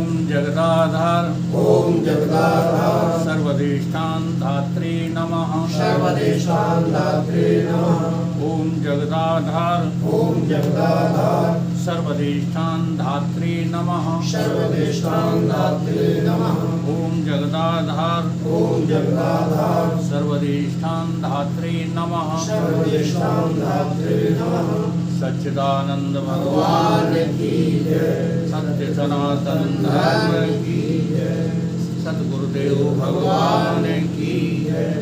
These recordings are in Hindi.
जगदाधार ओम जगदाधार सर्वदेष्टान धात्रे नमः सर्वदेशान दात्रे नमः ओम जगदाधार ओम जगदाधार सर्वदेष्टान धात्रे नमः सर्वदेशान दात्रे नमः ओम जगदाधार ओम जगदाधार सर्वदेष्टान धात्रे नमः सर्वदेशान दात्रे नमः सच्चिदानंद भगवान की जय सत्य सनातन धर्म की जय सतगुरुदेव भगवान की जय।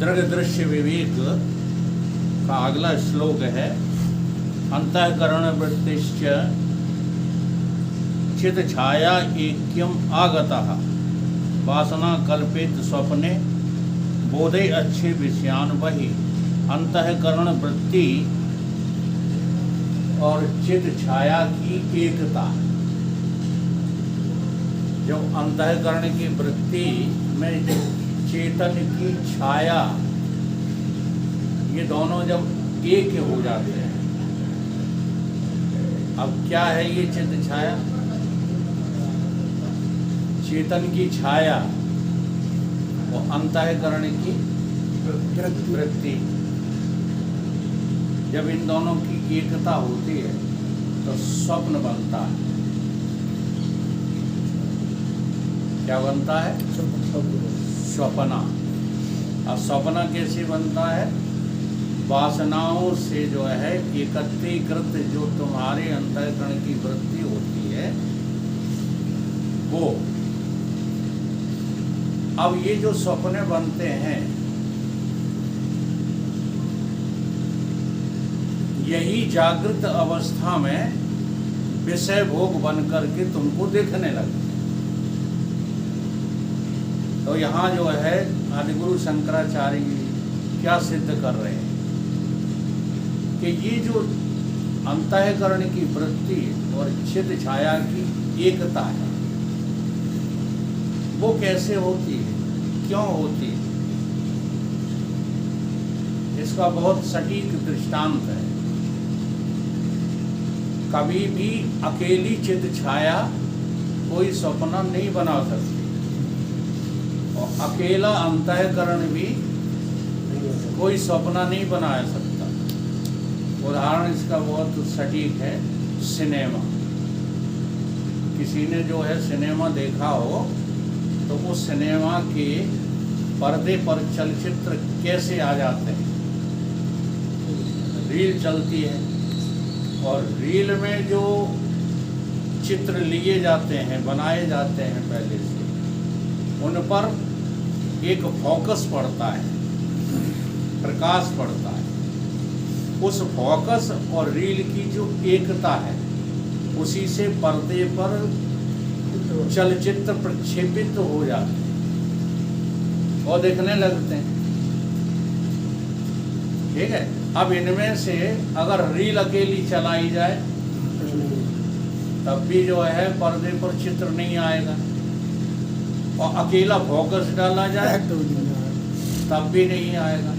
दृढ़ दृश्य विवेक का अगला श्लोक है अंतःकरण वृत्तिश्च चित छाया ऐक्यम आगतः वासना कल्पित स्वप्ने बोधे अच्छे विषयान वही अंतःकरण वृत्ति और चित छाया की एकता। जो अंतःकरण की वृत्ति में चेतन की छाया, ये दोनों जब एक हो जाते हैं। अब क्या है ये चित छाया? चेतन की छाया और अंतःकरण की वृत्ति। जब इन दोनों की एकता होती है तो स्वप्न बनता है। क्या बनता है? स्वप्ना। अब स्वप्न कैसे बनता है? वासनाओं से जो है एकत्रीकृत जो तुम्हारे अंतःकरण की वृत्ति होती है वो। अब ये जो सपने बनते हैं यही जागृत अवस्था में विषय भोग बन करके तुमको देखने लगते। तो यहाँ जो है आदिगुरु शंकराचार्य क्या सिद्ध कर रहे हैं कि ये जो अंतःकरण की वृत्ति और चित छाया की एकता है वो कैसे होती है, क्यों होती है? इसका बहुत सटीक दृष्टांत है। कभी भी अकेली चित छाया कोई सपना नहीं बना सकती और अकेला अंतःकरण भी कोई सपना नहीं बना सकता। उदाहरण इसका बहुत सटीक है सिनेमा। किसी ने जो है सिनेमा देखा हो तो उस सिनेमा के पर्दे पर चलचित्र कैसे आ जाते हैं? रील चलती है और रील में जो चित्र लिए जाते हैं, बनाए जाते हैं पहले से, उन पर एक फोकस पड़ता है, प्रकाश पड़ता है। उस फोकस और रील की जो एकता है उसी से पर्दे पर चलचित्र प्रक्षेपित हो जाते हैं और देखने लगते हैं। ठीक है। अब इनमें से अगर रील अकेली चलाई जाए तब भी जो है पर्दे पर चित्र नहीं आएगा और अकेला फोकस डाला जाए तब भी नहीं आएगा।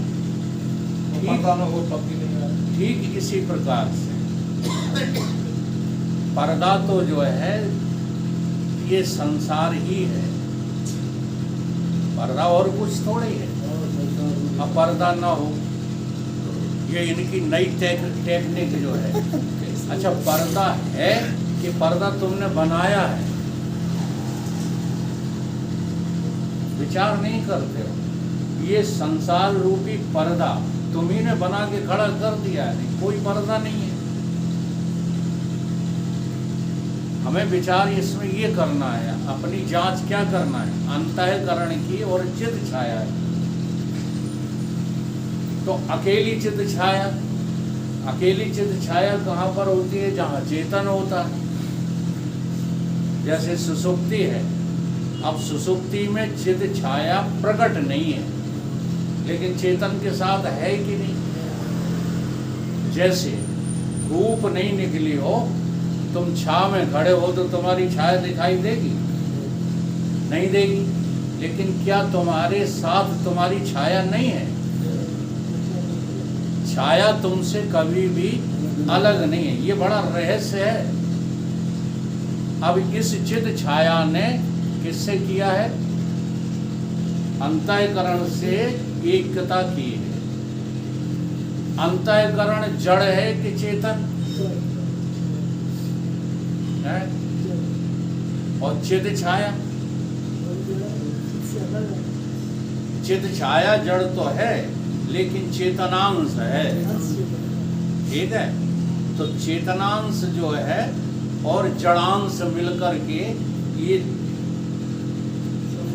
ठीक इसी प्रकार से पर्दा तो जो है ये संसार ही है, पर्दा और कुछ थोड़ी है। अब पर्दा ना हो, ये इनकी नई टेक्निक जो है। अच्छा, पर्दा है कि पर्दा तुमने बनाया है? विचार नहीं करते हो। ये संसार रूपी पर्दा तुम्ही ने बना के खड़ा कर दिया है, कोई पर्दा नहीं है। हमें विचार इसमें ये करना है, अपनी जांच क्या करना है, अंतःकरण की और चित छाया है। तो अकेली चित छाया, अकेली चित छाया कहाँ पर होती है? जहाँ चेतन होता है। जैसे सुसुप्ति है। अब सुसुप्ति में चित छाया प्रकट नहीं है लेकिन चेतन के साथ है कि नहीं? जैसे धूप नहीं निकली हो, तुम छाव में खड़े हो तो तुम्हारी छाया दिखाई देगी? नहीं देगी। लेकिन क्या तुम्हारे साथ तुम्हारी छाया नहीं है? छाया तुमसे कभी भी अलग नहीं है। ये बड़ा रहस्य है। अब इस चिद छाया ने किससे किया है? अंतःकरण से एकता की है। अंतःकरण जड़ है कि चेतन है? और चिद छाया, चिद छाया जड़ तो है लेकिन चेतनांश है, ठीक है। तो चेतनांश जो है और जड़ांश मिलकर के ये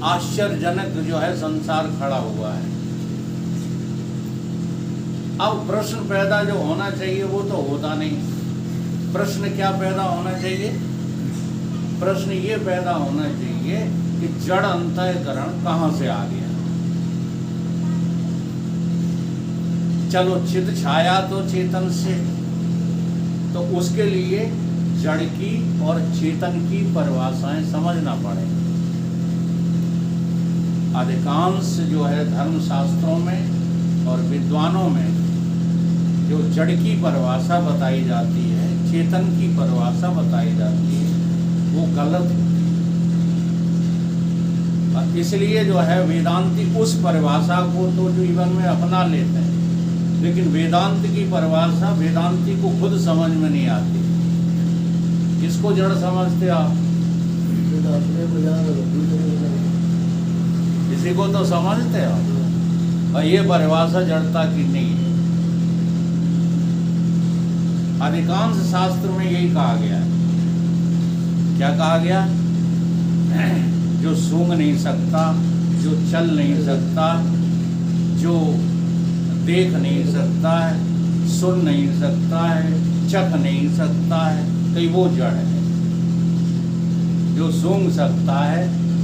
आश्चर्यजनक जो है संसार खड़ा हुआ है। अब प्रश्न पैदा जो होना चाहिए वो तो होता नहीं। प्रश्न क्या पैदा होना चाहिए? प्रश्न ये पैदा होना चाहिए कि जड़ अंतःकरण कहाँ से आ गया। चलो चिद छाया तो चेतन से, तो उसके लिए जड़ की और चेतन की परिभाषाएं समझना पड़ेगी। अधिकांश जो है धर्मशास्त्रों में और विद्वानों में जो जड़ की परिभाषा बताई जाती है, चेतन की परिभाषा बताई जाती है, वो गलत है। और इसलिए जो है वेदांती उस परिभाषा को तो जीवन में अपना लेते हैं, लेकिन वेदांत की परिभाषा वेदांती को खुद समझ में नहीं आती। किसको जड़ समझते आप? किसी को तो समझते हो। और ये परिभाषा जड़ता की नहीं है। अधिकांश शास्त्र में यही कहा गया है। क्या कहा गया? जो सूंघ नहीं सकता, जो चल नहीं सकता, जो देख नहीं सकता है, सुन नहीं सकता है, चख नहीं सकता है, तो वो जड़ है। जो सूंघ सकता है,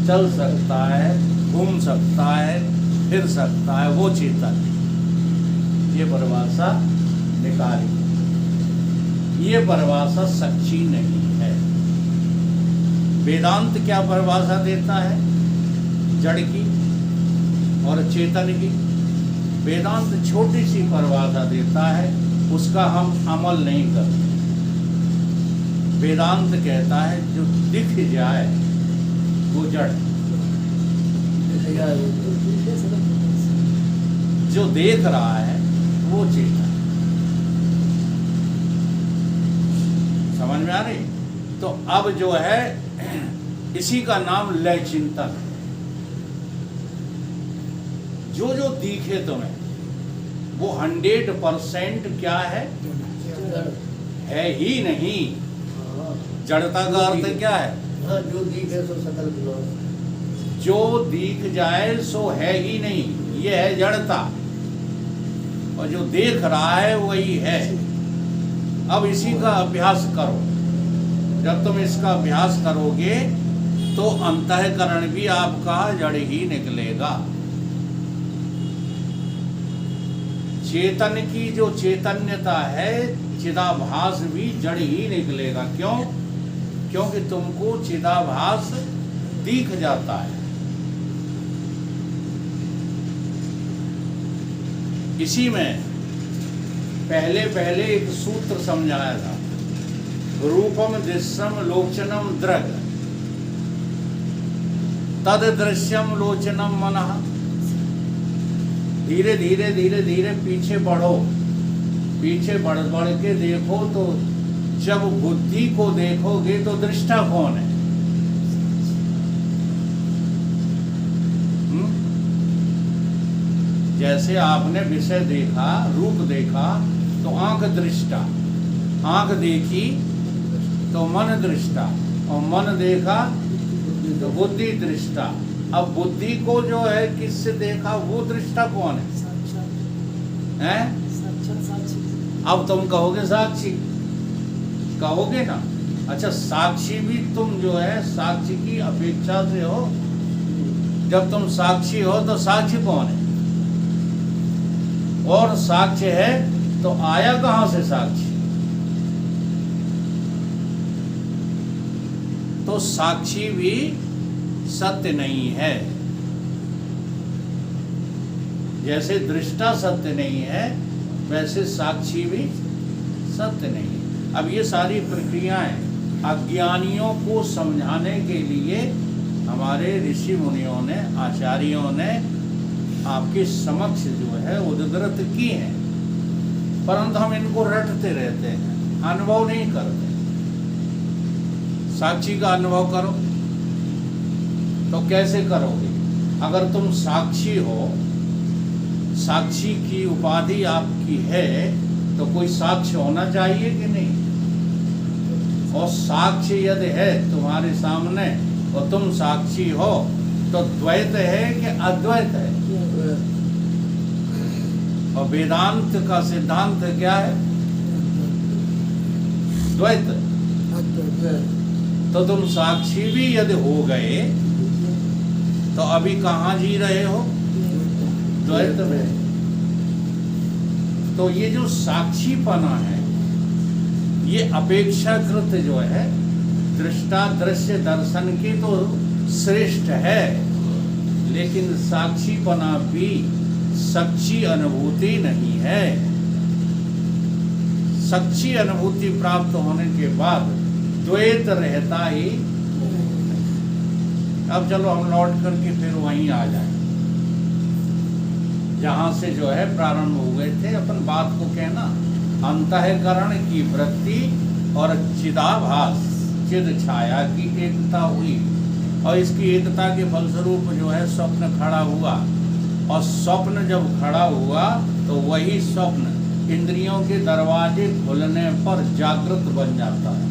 चल सकता है, घूम सकता है, फिर सकता है, वो चेतन है। ये परिभाषा निकाली। ये परिभाषा सच्ची नहीं है। वेदांत क्या परिभाषा देता है जड़ की और चेतन की? वेदांत छोटी सी परिभाषा देता है, उसका हम अमल नहीं करते। वेदांत कहता है जो दिख जाए वो जड़, जो देख रहा है वो चेतन। समझ में आ रही? तो अब जो है इसी का नाम लय चिंतन है। जो जो दिखे तुम्हें वो 100% क्या है ही नहीं। जड़ता का अर्थ क्या है? जो दिखे सो सकल विनाश। जो दिख जाए सो है ही नहीं, ये है जड़ता। और जो देख रहा है वही है। अब इसी का अभ्यास करो। जब तुम इसका अभ्यास करोगे तो अंतःकरण भी आपका जड़ ही निकलेगा। चेतन की जो चैतन्यता है, चिदाभास भी जड़ ही निकलेगा। क्यों? क्योंकि तुमको चिदाभास दिख जाता है। इसी में पहले एक सूत्र समझाया था, रूपम दृश्यम लोचनम दृग तद दृश्यम लोचनम मनः। धीरे धीरे पीछे बढ़ो, पीछे बढ़ के देखो तो जब बुद्धि को देखोगे तो दृष्टा कौन है? जैसे आपने विषय देखा, रूप देखा तो आंख दृष्टा, आंख देखी तो मन दृष्टा, और मन देखा तो बुद्धि दृष्टा। अब बुद्धि को जो है किससे देखा, वो दृष्टा कौन है? अब तुम कहोगे साक्षी, कहोगे ना? अच्छा, साक्षी भी तुम जो है साक्षी की अपेक्षा से हो। जब तुम साक्षी हो तो साक्षी कौन है? और साक्ष्य है तो आया कहां से साक्षी? तो साक्षी भी सत्य नहीं है। जैसे दृष्टा सत्य नहीं है, वैसे साक्षी भी सत्य नहीं है। अब ये सारी प्रक्रियाएं अज्ञानियों को समझाने के लिए हमारे ऋषि मुनियों ने, आचार्यों ने आपके समक्ष जो है उद्गृत की हैं, परंतु हम इनको रटते रहते हैं, अनुभव नहीं करते। साक्षी का अनुभव करो तो कैसे करोगे? अगर तुम साक्षी हो, साक्षी की उपाधि आपकी है, तो कोई साक्ष्य होना चाहिए कि नहीं? और साक्ष्य यदि है तुम्हारे सामने और तुम साक्षी हो, तो द्वैत है कि अद्वैत है? और वेदांत का सिद्धांत क्या है? द्वैत। तो तुम साक्षी भी यदि हो गए तो अभी कहाँ जी रहे हो? द्वैत में। तो ये जो साक्षीपना है, ये अपेक्षाकृत जो है दृष्टा दृश्य दर्शन की तो श्रेष्ठ है, लेकिन साक्षीपना भी सच्ची अनुभूति नहीं है। सच्ची अनुभूति प्राप्त होने के बाद द्वैत रहता ही। अब चलो हम लौट करके फिर वहीं आ जाए जहां से जो है प्रारंभ हो गए थे। अपन बात को कहना, अंतःकरण की वृत्ति और चिदाभास, चिद छाया की एकता हुई, और इसकी एकता के फलस्वरूप जो है स्वप्न खड़ा हुआ, और स्वप्न जब खड़ा हुआ तो वही स्वप्न इंद्रियों के दरवाजे खुलने पर जागृत बन जाता है,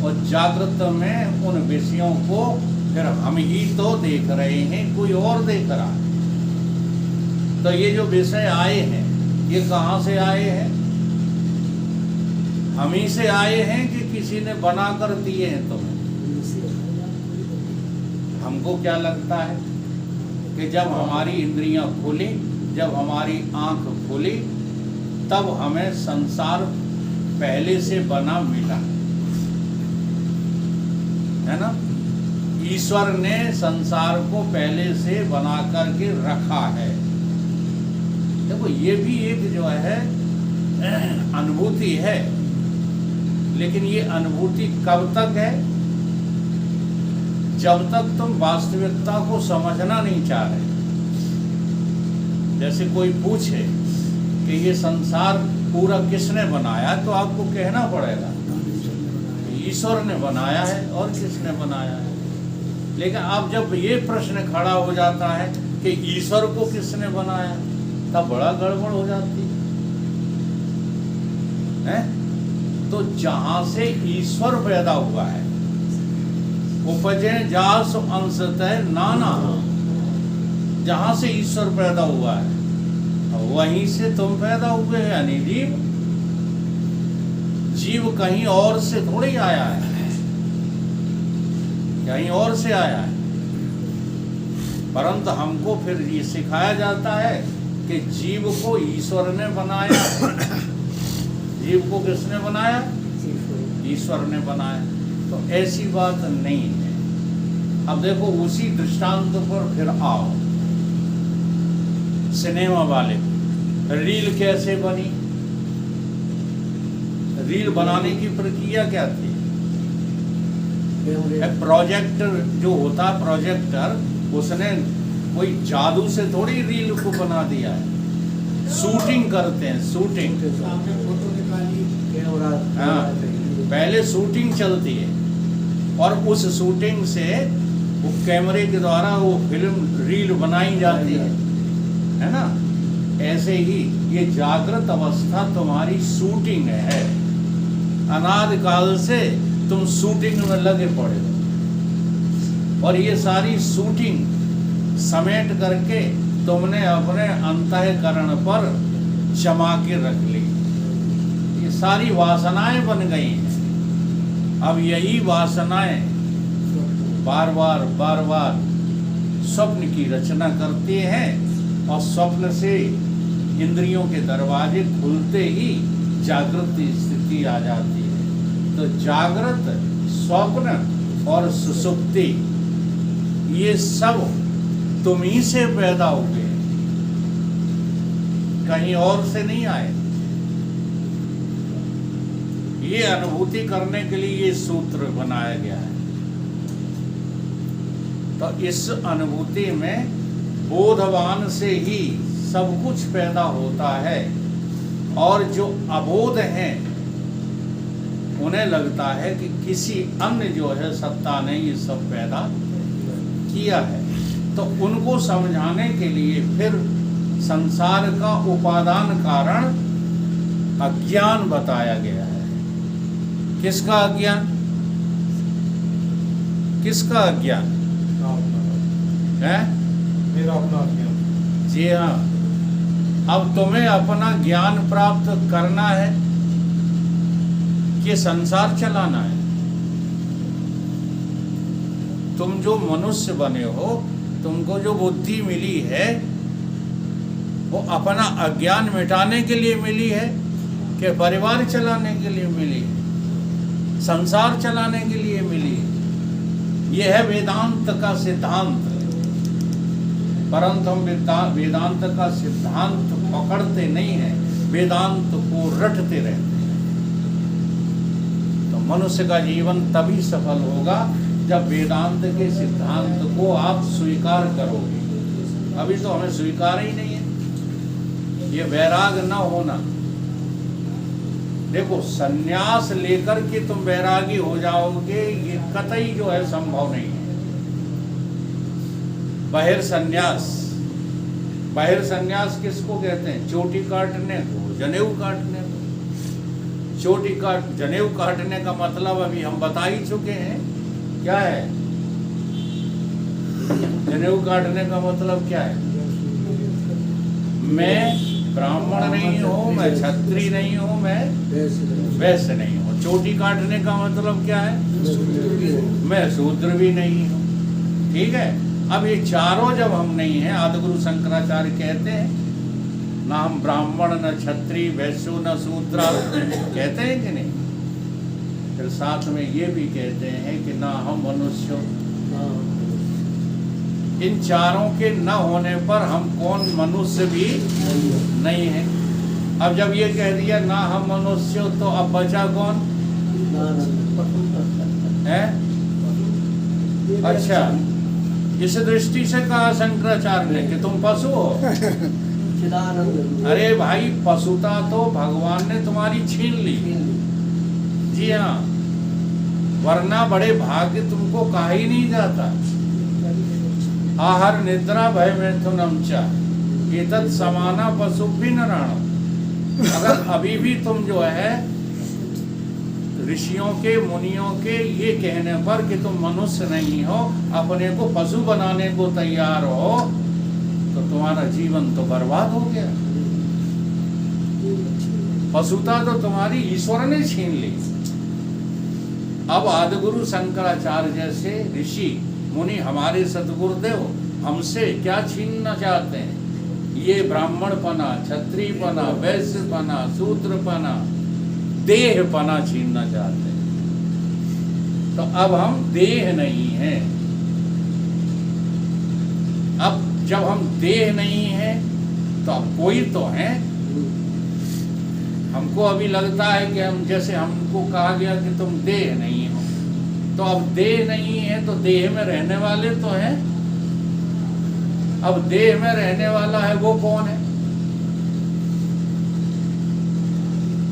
और जागृत में उन विषयों को फिर हम ही तो देख रहे हैं, कोई और देख रहा है। तो ये जो विषय आए हैं, ये कहाँ से आए हैं? हम ही से आए हैं कि किसी ने बना कर दिए हैं तुम्हें? हमको क्या लगता है कि जब हमारी इंद्रियां खुली, जब हमारी आंख खुली, तब हमें संसार पहले से बना मिला, है ना? ईश्वर ने संसार को पहले से बना करके रखा है। देखो, ये भी एक जो है अनुभूति है, लेकिन ये अनुभूति कब तक है? जब तक तुम वास्तविकता को समझना नहीं चाह रहे। जैसे कोई पूछे कि ये संसार पूरा किसने बनाया, तो आपको कहना पड़ेगा ईश्वर ने बनाया है, और किसने बनाया है। लेकिन अब जब ये प्रश्न खड़ा हो जाता है कि ईश्वर को किसने बनाया, तब बड़ा गड़बड़ हो जाती है। तो जहां से ईश्वर पैदा हुआ है, उपजे जासु अंशतः नाना, जहां से ईश्वर पैदा हुआ है वहीं से तुम पैदा हुए हैं, यानी जीव। जीव कहीं और से थोड़ी आया है, कहीं और से आया है। परंतु हमको फिर ये सिखाया जाता है कि जीव को ईश्वर ने बनाया। जीव को किसने बनाया? ईश्वर ने बनाया। तो ऐसी बात नहीं है। अब देखो, उसी दृष्टांत पर फिर आओ। सिनेमा वाले रील कैसे बनी? रील बनाने की प्रक्रिया क्या थी? प्रोजेक्टर जो होता, प्रोजेक्टर, उसने कोई जादू से थोड़ी रील को बना दिया है। शूटिंग करते हैं, शूटिंग। हाँ, पहले शूटिंग चलती है, और उस शूटिंग से वो कैमरे के द्वारा वो फिल्म रील बनाई जाती है ना? ऐसे ही ये जागृत अवस्था तुम्हारी शूटिंग है। अनादि काल से तुम शूटिंग में लगे पड़े हो, और ये सारी शूटिंग समेट करके तुमने अपने अंतःकरण पर जमा के रख ली। ये सारी वासनाएं बन गई हैं। अब यही वासनाएं बार बार स्वप्न की रचना करती हैं, और स्वप्न से इंद्रियों के दरवाजे खुलते ही जागृत स्थिति आ जाती है। तो जागृत, स्वप्न और सुषुप्ति, ये सब तुम ही से पैदा हुए, कहीं और से नहीं आए। ये अनुभूति करने के लिए ये सूत्र बनाया गया है। तो इस अनुभूति में बोधवान से ही सब कुछ पैदा होता है, और जो अबोध हैं उन्हें लगता है कि किसी अन्य जो है सत्ता ने ये सब पैदा किया है। तो उनको समझाने के लिए फिर संसार का उपादान कारण अज्ञान बताया गया है। किसका अज्ञान? किसका अज्ञान है? मेरा अपना अज्ञान। जी हाँ। अब तुम्हें अपना ज्ञान प्राप्त करना है कि संसार चलाना है? तुम जो मनुष्य बने हो, तुमको जो बुद्धि मिली है वो अपना अज्ञान मिटाने के लिए मिली है कि परिवार चलाने के लिए मिली है, संसार चलाने के लिए मिली है? यह है वेदांत का सिद्धांत। परंतु हम वेदांत का सिद्धांत पकड़ते नहीं हैं, वेदांत को रटते रहते हैं। तो मनुष्य का जीवन तभी सफल होगा जब वेदांत के सिद्धांत को आप स्वीकार करोगे। अभी तो हमें स्वीकार ही नहीं है। ये वैराग न होना, देखो सन्यास लेकर के तुम वैरागी हो जाओगे, ये कतई जो है संभव नहीं है। बाहिर सन्यास किसको कहते हैं? चोटी काटने को, जनेऊ काटने को। जनेऊ काटने का मतलब अभी हम बता ही चुके हैं क्या है। जनेऊ काटने का मतलब क्या है? मैं ब्राह्मण नहीं हूँ, मैं क्षत्रिय नहीं हूँ, मैं वैश्य नहीं हूँ। चोटी काटने का मतलब क्या है? मैं शूद्र भी नहीं हूँ। ठीक है। अब ये चारों जब हम नहीं हैं, आदिगुरु शंकराचार्य कहते हैं ना हम ब्राह्मण, न क्षत्रिय, वैश्य, न शूद्र कहते हैं कि नहीं? फिर साथ में ये भी कहते हैं कि ना हम मनुष्य। इन चारों के न होने पर हम कौन मनुष्य भी नहीं है। अब जब ये कह दिया ना हम मनुष्य, तो अब बचा कौन है? अच्छा, इस दृष्टि से कहा शंकराचार्य ने कि तुम पशु हो। अरे भाई, पशुता तो भगवान ने तुम्हारी छीन ली। जी हाँ, वरना बड़े भाग्य तुमको कहा ही नहीं जाता। आहार निद्रा भय मैथुनम च एतत् समाना पशुभिः नराणाम्। अगर अभी भी तुम जो है ऋषियों के, मुनियों के ये कहने पर कि तुम मनुष्य नहीं हो, अपने को पशु बनाने को तैयार हो, तो तुम्हारा जीवन तो बर्बाद हो गया। पशुता तो तुम्हारी ईश्वर ने छीन ली। अब आदिगुरु शंकराचार्य जैसे ऋषि मुनि, हमारे सतगुरुदेव हमसे क्या छीनना चाहते हैं? ये ब्राह्मणपना, क्षत्रियपना, वैश्यपना, शूद्रपना, देहपना छीनना चाहते हैं। तो अब हम देह नहीं हैं। अब जब हम देह नहीं हैं तो अब कोई तो है। हमको अभी लगता है कि हम, जैसे हमको कहा गया कि तुम देह नहीं हो, तो अब देह नहीं है तो देह में रहने वाले तो हैं। अब देह में रहने वाला है वो कौन है?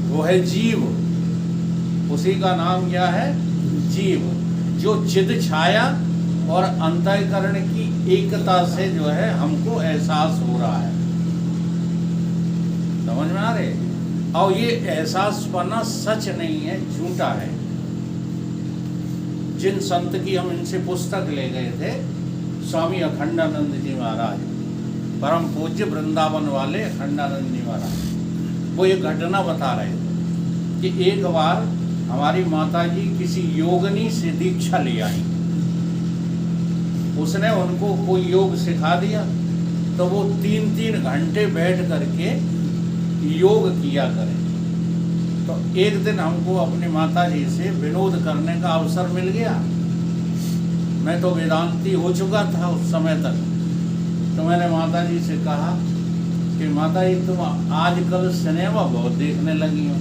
वो है जीव। उसी का नाम क्या है? जीव। जो चिद छाया और अंतःकरण की एकता से जो है हमको एहसास हो रहा है। समझ में आ रहे? और ये एहसास पाना सच नहीं है, झूठा है। जिन संत की हम इनसे पुस्तक ले गए थे, स्वामी अखंडानंद जी महाराज, परम पूज्य वृंदावन वाले अखंडानंद जी महाराज, वो ये घटना बता रहे थे कि एक बार हमारी माता जी किसी योगनी से दीक्षा ले आई। उसने उनको कोई योग सिखा दिया, तो वो 3-3 घंटे बैठ करके योग किया करें। तो एक दिन हमको अपनी माता जी से विनोद करने का अवसर मिल गया। मैं तो वेदांती हो चुका था उस समय तक। तो मैंने माता जी से कहा कि माता जी, तुम आजकल सिनेमा बहुत देखने लगी हो।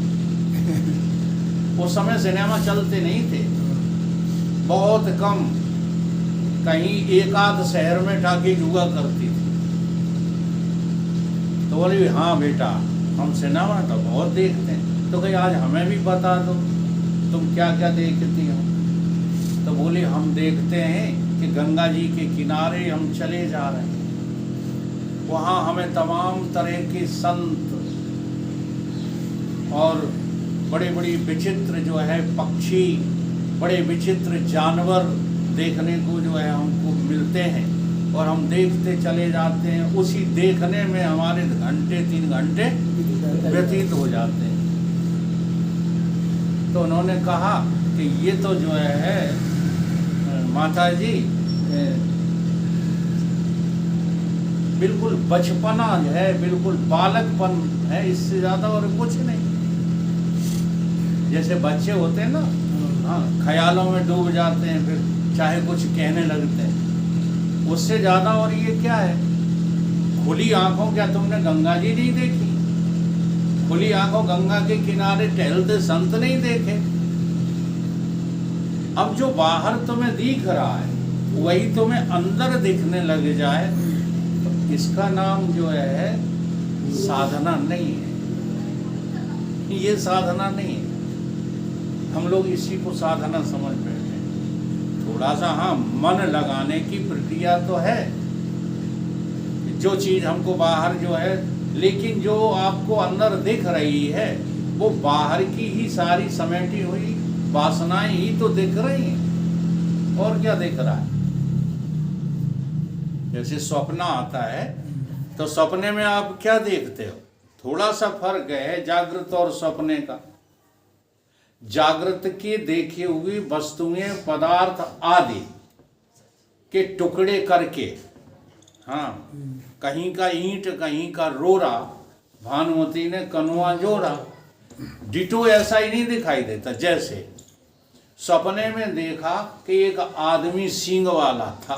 उस समय सिनेमा चलते नहीं थे, बहुत कम, कहीं एक आध शहर में टाकीज हुआ करती थी। तो बोली हाँ बेटा हम सिनेमा तो बहुत देखते हैं। तो कहीं आज हमें भी बता दो तुम क्या क्या देखती हो। तो बोली हम देखते हैं कि गंगा जी के किनारे हम चले जा रहे हैं, वहाँ हमें तमाम तरह के संत और बड़े बड़े विचित्र जो है पक्षी, बड़े विचित्र जानवर देखने को जो है हमको मिलते हैं और हम देखते चले जाते हैं। उसी देखने में हमारे घंटे 3 घंटे व्यतीत हो जाते हैं। तो उन्होंने कहा कि ये तो जो है माता जी बिल्कुल बचपना है, बिल्कुल बालकपन है, इससे ज़्यादा और कुछ नहीं। जैसे बच्चे होते हैं ना, हाँ, ख्यालों में डूब जाते हैं, फिर चाहे कुछ कहने लगते हैं, उससे ज़्यादा और ये क्या है। खुली आंखों क्या तुमने गंगा जी नहीं देखी? खुली आंखों गंगा के किनारे टहलते संत नहीं देखे? अब जो बाहर तुम्हें दिख रहा है वही तुम्हें अंदर दिखने लग जाए तो इसका नाम जो है साधना नहीं है, ये साधना नहीं है। हम लोग इसी को साधना समझ बैठे हैं। थोड़ा सा हाँ मन लगाने की प्रक्रिया तो है, जो चीज़ हमको बाहर जो है, लेकिन जो आपको अंदर दिख रही है वो बाहर की ही सारी समेटी हुई वासनाएं ही तो दिख रही हैं, और क्या दिख रहा है। जैसे स्वप्न आता है तो सपने में आप क्या देखते हो? थोड़ा सा फर्क है जागृत और सपने का। जागृत के देखे हुए वस्तुएं पदार्थ आदि के टुकड़े करके, हाँ, कहीं का ईंट कहीं का रोरा, भानुमती ने कनुआ जोड़ा, डिटो ऐसा ही नहीं दिखाई देता। जैसे सपने में देखा कि एक आदमी सींग वाला था,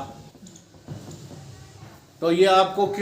तो ये आपको क्यों